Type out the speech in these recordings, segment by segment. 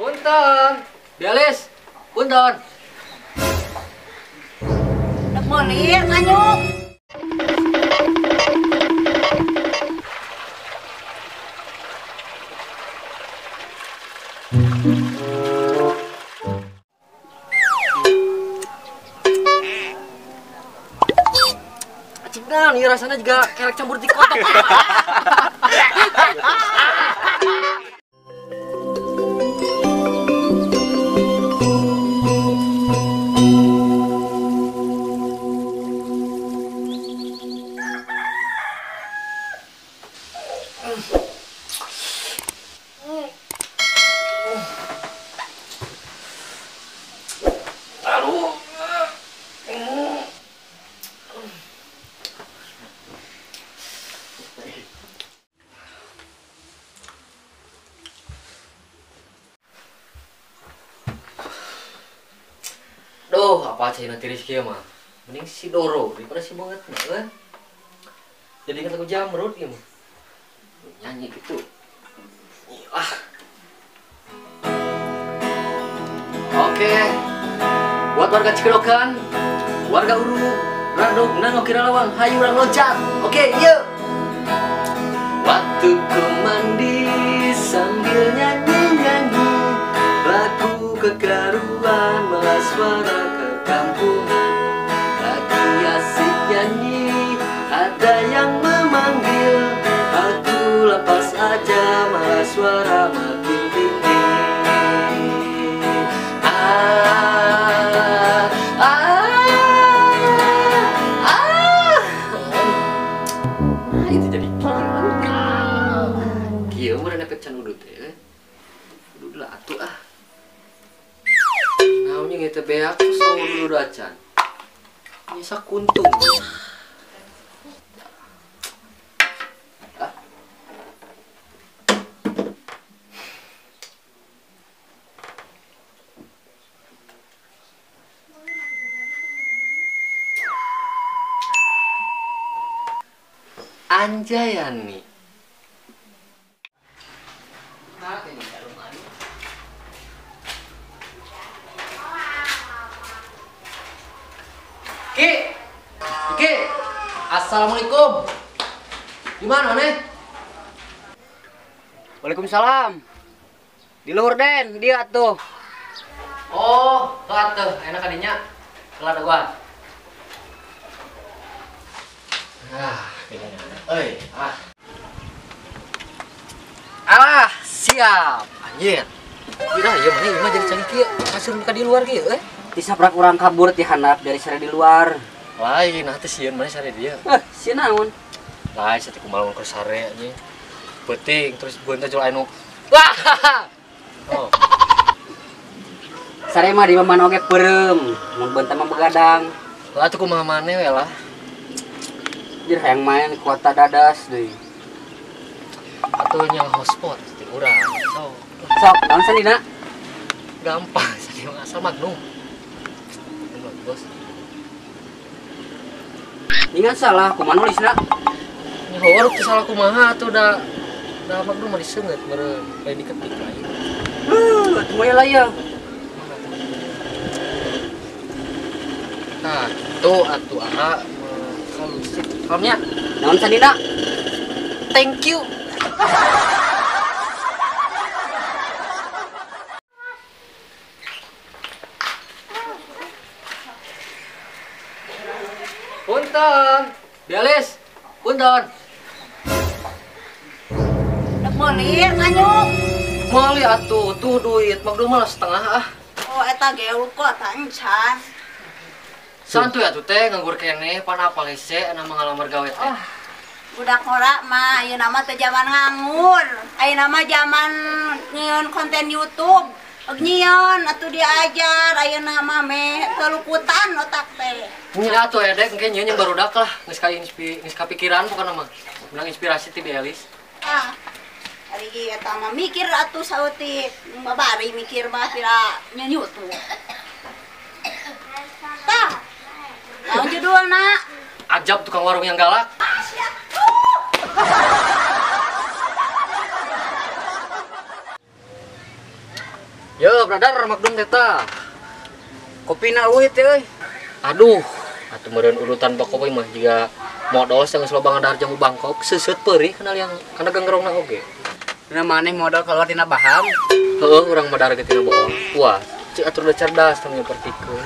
Punten, Belis, punten. Nek molir nganyuk. Cinggan, ya rasanya juga kelek campur di kotak. Duh, apa aja nanti Rizky ya mah? Mending si Doro daripada si banget kan? Jadi kan aku Jamrud ya mah. Nyanyi gitu. Oke. Buat warga Cikedokan, warga Uru, Randok, Nano Kirawang, hayu urang loncat. Oke, yuk. Waktu ku mandi sambil nyanyi-nyanyi lagu kekaruan malah suara kekampungan. Lagi asik nyanyi, ada yang memanggil. Aku lepas aja malah suara makin tinggi. Itu jadi kieu mah nepet can udut teh. Udut lah atuh ah. Naonnya ge teh beak saur dulu acan. Nyesa kuntung. Anjayani. Ki, assalamualaikum. Gimana nih? Waalaikumsalam. Di luhur Den, dia tuh. Oh, telat tuh, enak kadinya. Telat gua. Alah, siap. Anjir. Kira ya mana imah jadi canggih kieu. Kasur ka di luar kieu Disaprak urang kabur ti handap dari sare di luar. Lain nah teh sieun mana sare dia. Sia naon? Lain saya teh kumaha ke sare anjing. Penting terus beun teh jual anu. Wah. Oh. Sare mah di mana oge peureum, mun beunta mah begadang. Lah tuh kumaha maneh we lah. Jir hayang main kuota dadas deui. Atunya hotspot ti urang. Sok, naon sandina? Gampang, sandi mah asal magnum. Bos. Ingat salah, kumaha nulisna? Nyaho lu salah kumaha atuh da magnum mah diseungeut meureun bae diketik lain. Atuh moal lah ya. Nah, tuh atuh aha solusi. Kalnya Naon sandina? thank you. Punten, Belis, punten. Nek molir nganyuk. Mali atuh, tuh duit, magnum mah setengah ah. Oh eta geul kok tancan. Santuy atuh teh nganggur keneh pan apal hese anu ngalamar gawe teh. Budak ngora mah ayeuna mah teh zaman nganggur. Ayeuna mah zaman nyieun konten YouTube. Nyieun atuh diajar ayeuna mah meh teluputan otak teh. Nya atuh edek engke nyieun barudak lah, geus kapikiran pokona mah. Bilang inspirasi ti Belis. Ah. Ari eta mah mikir atuh sautik. Babari mikir mah pira nyen YouTube. Tah. Naon judulna? Ajab tukang warung yang galak. Yo, brother, makdum teta. Kopi na euy teh euy. Aduh, atuh meureun urutan bakopi mah jiga modal geus loba ngadar jeung Bangkok seuseut peurih kenal yang kana ganggerongna oge. Dina maneh modal keluar tina Baham. Heeh, urang madar ge tina bohong. Wah, cik atur udah cerdas tong nyepertikeun.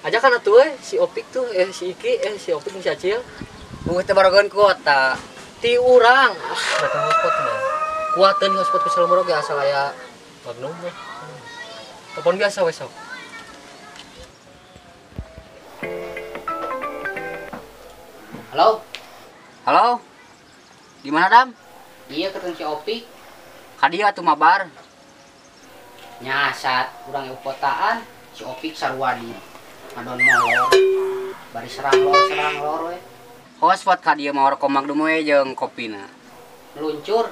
Aja kan atuh si Opik tuh si Iki si Opik jeung si Acil. Teh barogan kuota. Ti urang. Datang hotspot mah. Kuateun hotspot ke Salomoro ge asal aya Magnum mah. Telepon biasa we sok. Halo? Halo. Di mana, Dam? Iya ketemu si Opik. Kadia atuh mabar. Nyasat, kurang kotaan. Si Opik sarwadi. Ngadon molor. Bari serang lor we. Hotspot kadia mau rekom Magdum we jeung kopina. Meluncur.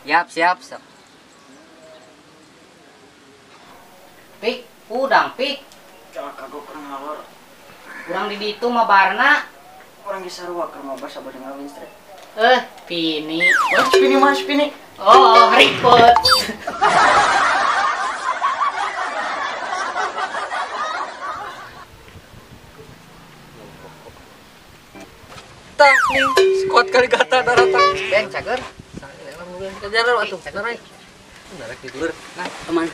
Siap. Pik, udang pik. Jangan kagok kurang halor. Kurang di ditu mabarna. Kurang gisarua keur mabar sabar dengan listrik. Pini. Mas pini. Oh, ribet. Tah nih, squad kali gata daratan. Ben cager. Kejar atuh, narai. Narai di dulur. Nah, teman.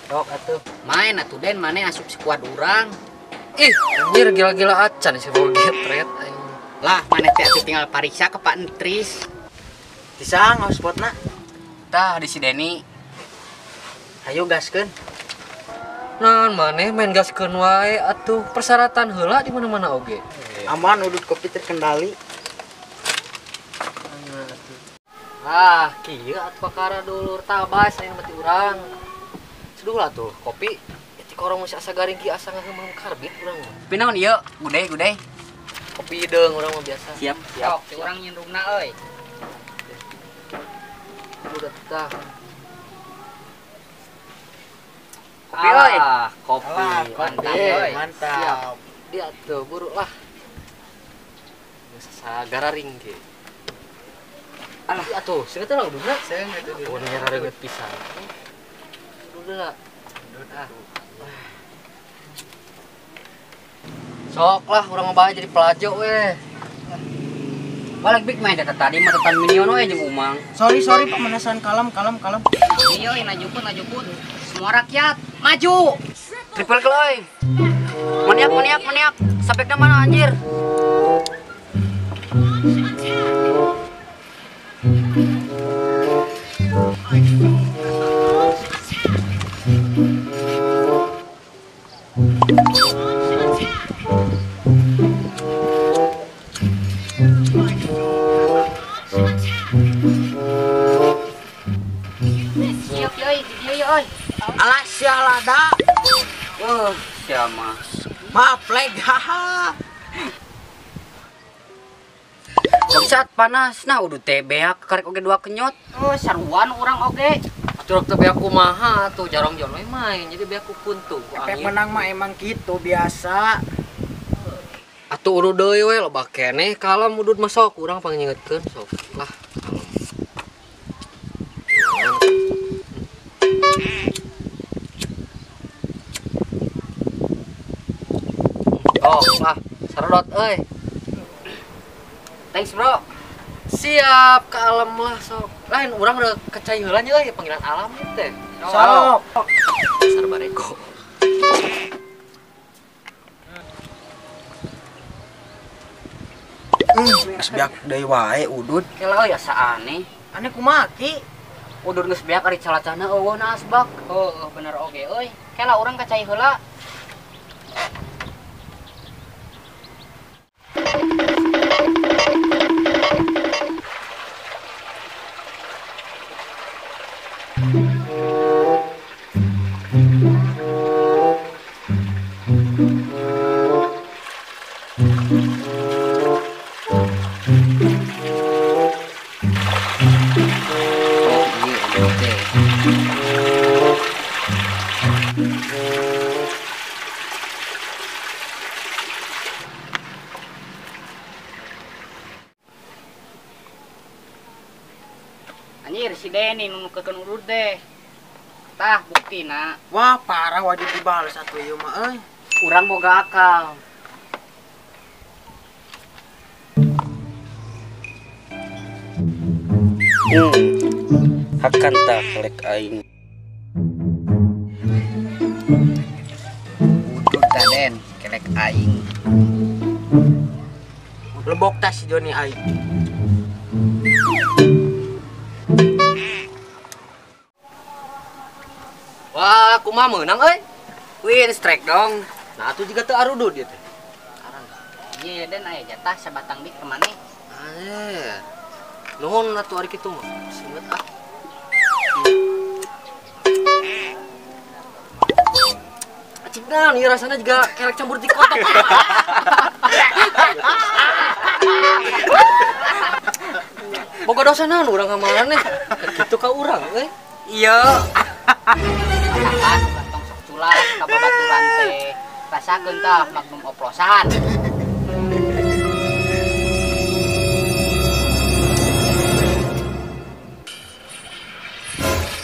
Sok atuh. Main atuh Den, maneh asup skuad urang. Ih, anjir gila-gila acan si boga getret aing. Lah, maneh teh atuh tinggal pariksa ke Pak Entris. Disang hotspotna. Tah di si Deni. Hayu gaskeun. Naon maneh main gaskeun wae atuh persyaratan heula di mana-mana oge. Aman udut kopi terkendali. Ah, kieu atuh pakara dulur tabas aya mati urang. Seduh lah tuh kopi. Ti korong masih asa garing ki asa ngaheum karbit urang mah. Pinaon ieu? Gude. Kopi deung urang mah biasa. Siap. Sok, si urang nyindungna euy. Udah tah. Kopi euy. Kopi. Mantap euy. Mantap. Dia tuh buru lah. Sagararing ge. Alah atuh, seungeut lah uduna. Seungeut uduna. Oh, nya rada pisan. Uduna. Sok lah urang mah jadi pelajo weh. Balik big main data tadi mah tetan minion we jeung Umang. Sorry pemanasan kalem. Iya, najukut. Semua rakyat maju. Triple kloy. Maniak. Sampai ke mana anjir? Siap yoi, video yoi. Alah sialada. Siapa? Maaf leg haha. Bangsat panas. Nah, udah teh beak karek oge 2 kenyot. Oh, saruan urang oge. Atuh teh beak kumaha tuh jarang we main jadi beak kuntung ku Efek angin. menang mah emang gitu biasa. Atuh udah deui we loba keneh kalem udud mah sok urang pangingetkeun sok lah. Oh, lah, sarodot euy. Thanks, Bro. Siap, kalem lah sok. Lain urang udah kecai heula nya euy panggilan alam ieu teh. Sok. Dasar bareko. Geus beak deui wae udut. Kela ya saane. Ane kumaki. Udur geus beak ari calacana eueuh na asbak. Oh, bener oge euy. Kela urang kacai heula. Anjir si Denny nu nukeun urut deh. Tah buktina Wah, parah wajib dibales atuh ieu mah euy. Urang boga akal. Akan tak kelek aing. udud Daden kelek aing. Lebok tas si Joni aing. Wah, kumaha meunang euy? Win strike dong. Nah, atuh juga teu arudud ieu teh. Iya Den aya jatah sabatang dik kemana? Ah. Nuhun atuh ari kitu mah. Singet ah. Acik naon ieu rasana juga kelek campur di kotok. Boga dosa naon urang ngamaraneh. Kitu ka urang euy. Iya. Kan gantong sok culas ka babaturan teh. Rasakeun tah magnum oplosan.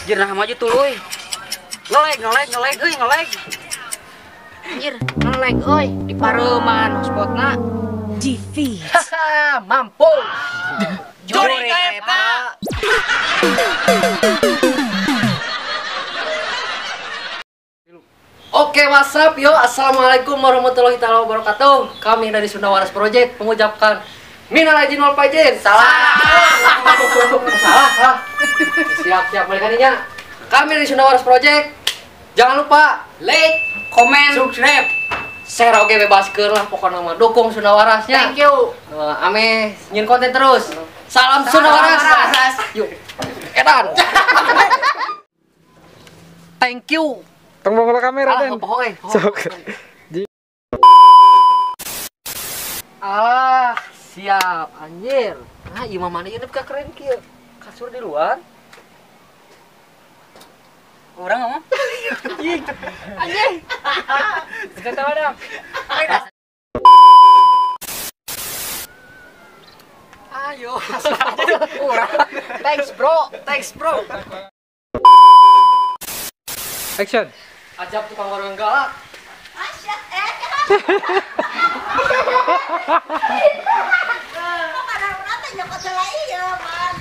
Jerah maju tuluy. Ngeleg euy ngeleg. Anjir, ngelag euy di pareuman spotna. Haha, mampus. Juri KFK. Oke, WhatsApp, yo. Assalamualaikum warahmatullahi wabarakatuh. Kami dari Sunda Waras Project mengucapkan minal aidin wal faizin. Salah. Salah. Siap, mereka ninya. Kami dari Sunda Waras Project. Jangan lupa like, comment, subscribe, share oke bebaskeun lah pokoknya mah dukung Sunda Warasnya. Thank you. Ame nyin konten terus. Salam Sunda Waras. Yuk. Edan. Thank you. Tong bawa kamera Den. Poho. Sok. Siap anjir. Nah, ieu mah mana ieu ka keren kieu. Kasur di luar. Urang mah. Anjir. Kita tahu dong. Ayo. Thanks bro. Action. Ajab tukang warung galak. Asyik Kok kadang-kadang nyokot lah iya, man.